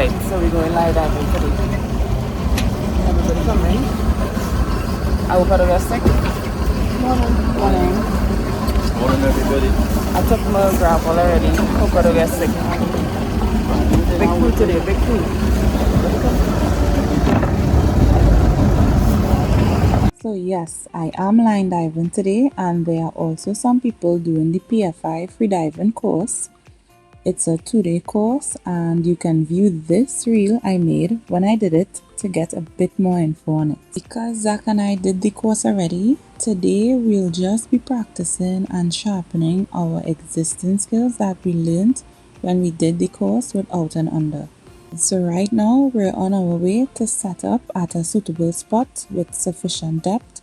Alright, so we're going live diving today. Everybody coming. I hope I don't get sick. Morning. Morning everybody. I took my gravel already. Hope I don't get sick. Big crew today, big crew. So yes, I am line diving today, and there are also some people doing the PFI freediving course. It's a 2-day course, and you can view this reel I made when I did it to get a bit more info on it. Because Zach and I did the course already, today we'll just be practicing and sharpening our existing skills that we learned when we did the course with Out and Under. So right now we're on our way to set up at a suitable spot with sufficient depth.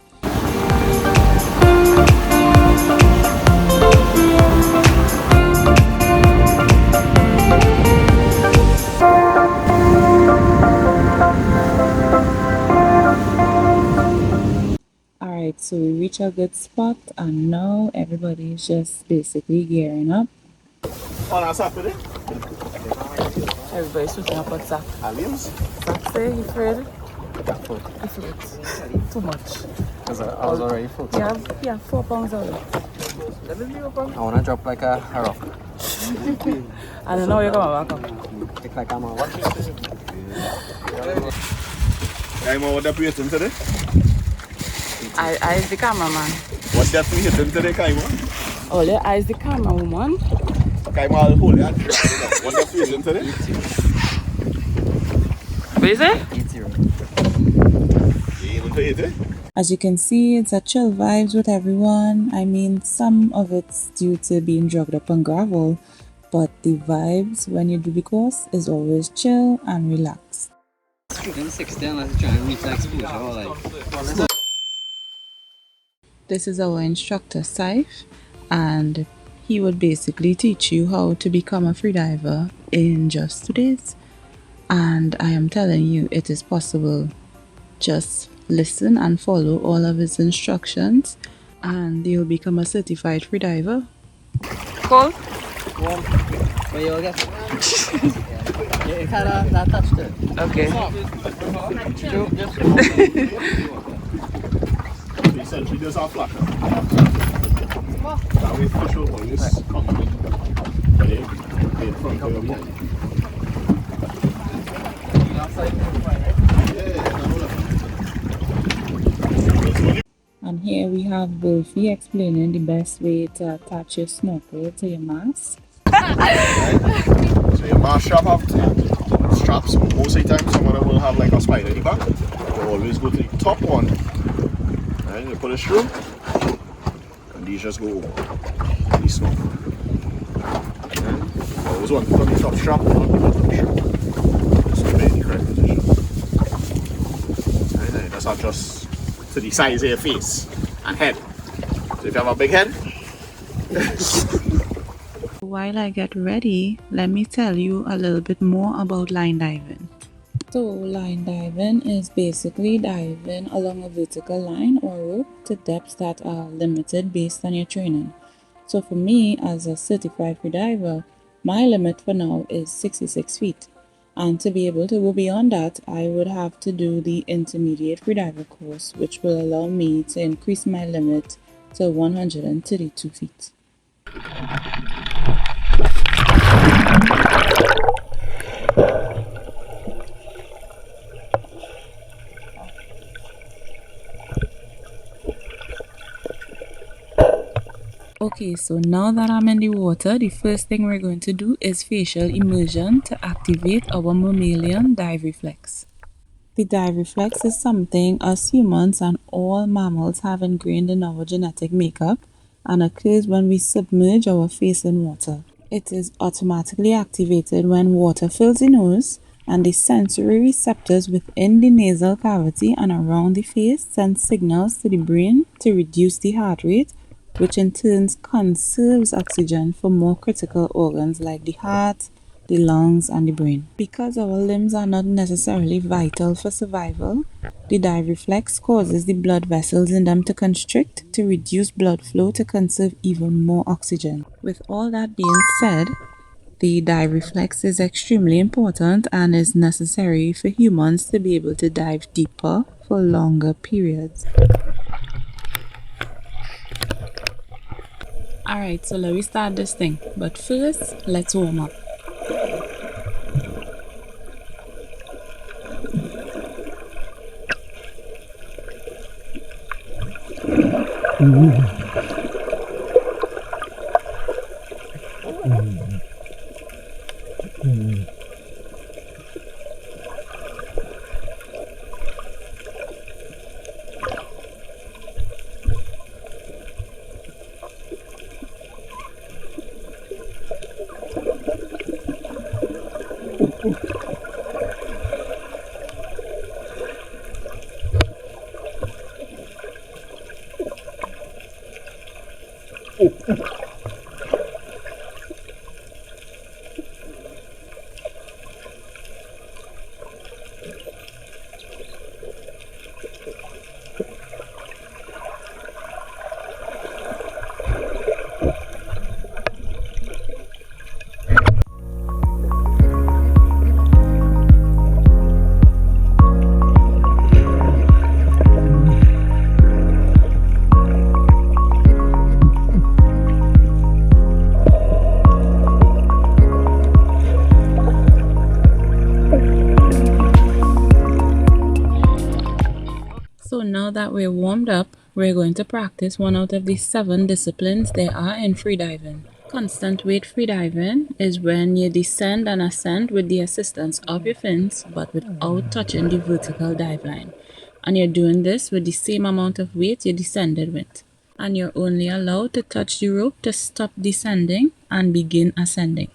Alright, so we reach a good spot, and now everybody's just basically gearing up. On Saturday? Everybody's shooting up at Zach. Aliens? Zach say you afraid? Yeah, full. You feel too much. Because I was already full. Yeah, 4 pounds already. I want to drop like a rock. I don't know you're coming back up. Take like I'm a what? I'm over the person today. I is the cameraman. What depth we hitting today, Kaima? Oh, yeah, I is the camera woman. Kaima, I'll hold it. What depth we hitting today? What is it? 80. As you can see, it's a chill vibes with everyone. I mean, some of it's due to being drugged up on gravel, but the vibes when you do the course is always chill and relaxed. 60 unless you try and reach that exposure or like. This is our instructor, Saif, and he would basically teach you how to become a freediver in just 2 days. And I am telling you, it is possible. Just listen and follow all of his instructions, and you'll become a certified freediver. Cool? But you'll get it kind of not touched it. Okay. Essentially, there's our flash. That way, fish will always come in front of you. And here we have Wolfie explaining the best way to attach your snorkel to your mask. So your mask strap have straps. Most of the time, some of them will have like a spider in the back. You always go to the top one, and you put it through, and these just go over. These snorkel. Always one put on the top strap, one on the bottom strap. Just to be in the correct position. And that's not just to the size of your face and head. So if you have a big head. While I get ready, let me tell you a little bit more about line diving. So line diving is basically diving along a vertical line or rope to depths that are limited based on your training. So for me, as a certified freediver, my limit for now is 66 feet. And to be able to go beyond that, I would have to do the intermediate freediver course, which will allow me to increase my limit to 132 feet. Okay, so now that I'm in the water, the first thing we're going to do is facial immersion to activate our mammalian dive reflex. The dive reflex is something us humans and all mammals have ingrained in our genetic makeup and occurs when we submerge our face in water. It is automatically activated when water fills the nose, and the sensory receptors within the nasal cavity and around the face send signals to the brain to reduce the heart rate, which in turn conserves oxygen for more critical organs like the heart, the lungs, and the brain. Because our limbs are not necessarily vital for survival, the dive reflex causes the blood vessels in them to constrict to reduce blood flow to conserve even more oxygen. With all that being said, The dive reflex is extremely important and is necessary for humans to be able to dive deeper for longer periods. Alright, so let me start this thing. But first, let's warm up. So now that we're warmed up, we're going to practice one out of the 7 disciplines there are in freediving. Constant weight freediving is when you descend and ascend with the assistance of your fins but without touching the vertical dive line. And you're doing this with the same amount of weight you descended with. And you're only allowed to touch the rope to stop descending and begin ascending.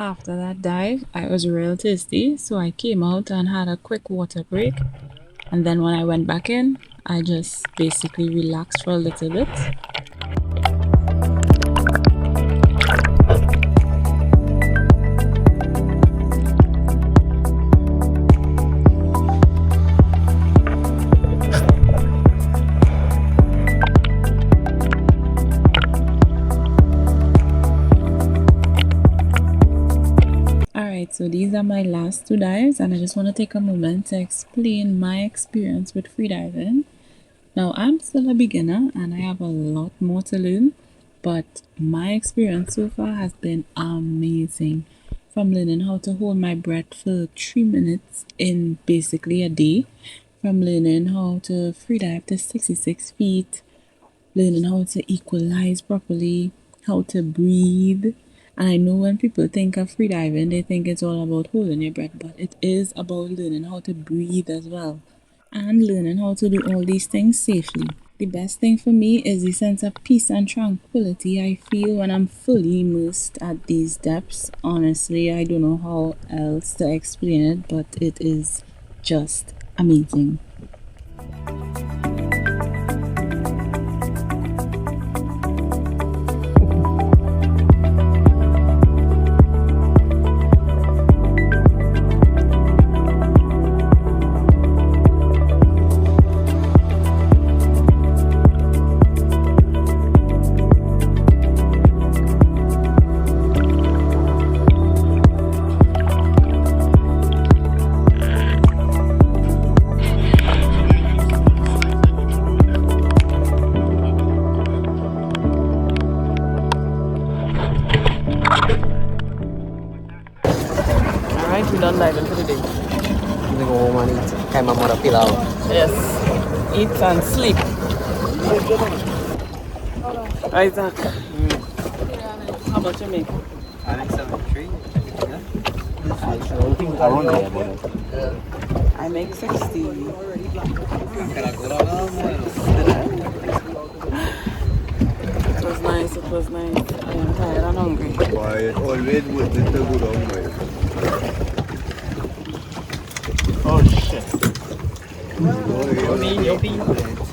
After that dive, I was real thirsty, so I came out and had a quick water break. And then when I went back in, I just basically relaxed for a little bit. Alright, so these are my last 2 dives, and I just want to take a moment to explain my experience with freediving. Now, I'm still a beginner and I have a lot more to learn, but my experience so far has been amazing. From learning how to hold my breath for 3 minutes in basically a day, from learning how to freedive to 66 feet, learning how to equalize properly, how to breathe. And I know when people think of freediving, they think it's all about holding your breath, but it is about learning how to breathe as well. And learning how to do all these things safely. The best thing for me is the sense of peace and tranquility I feel when I'm fully immersed at these depths. Honestly, I don't know how else to explain it, but it is just amazing. Alright, we're done diving for the day. We go home and eat. Kay mama pilau. Yes, eat and sleep. Isaac, how about you, mate? I make 73. I make 60. It was nice. Yes, it was nice. I am tired and hungry. Why it always worth it to go down there. Oh shit. Oh, You're being.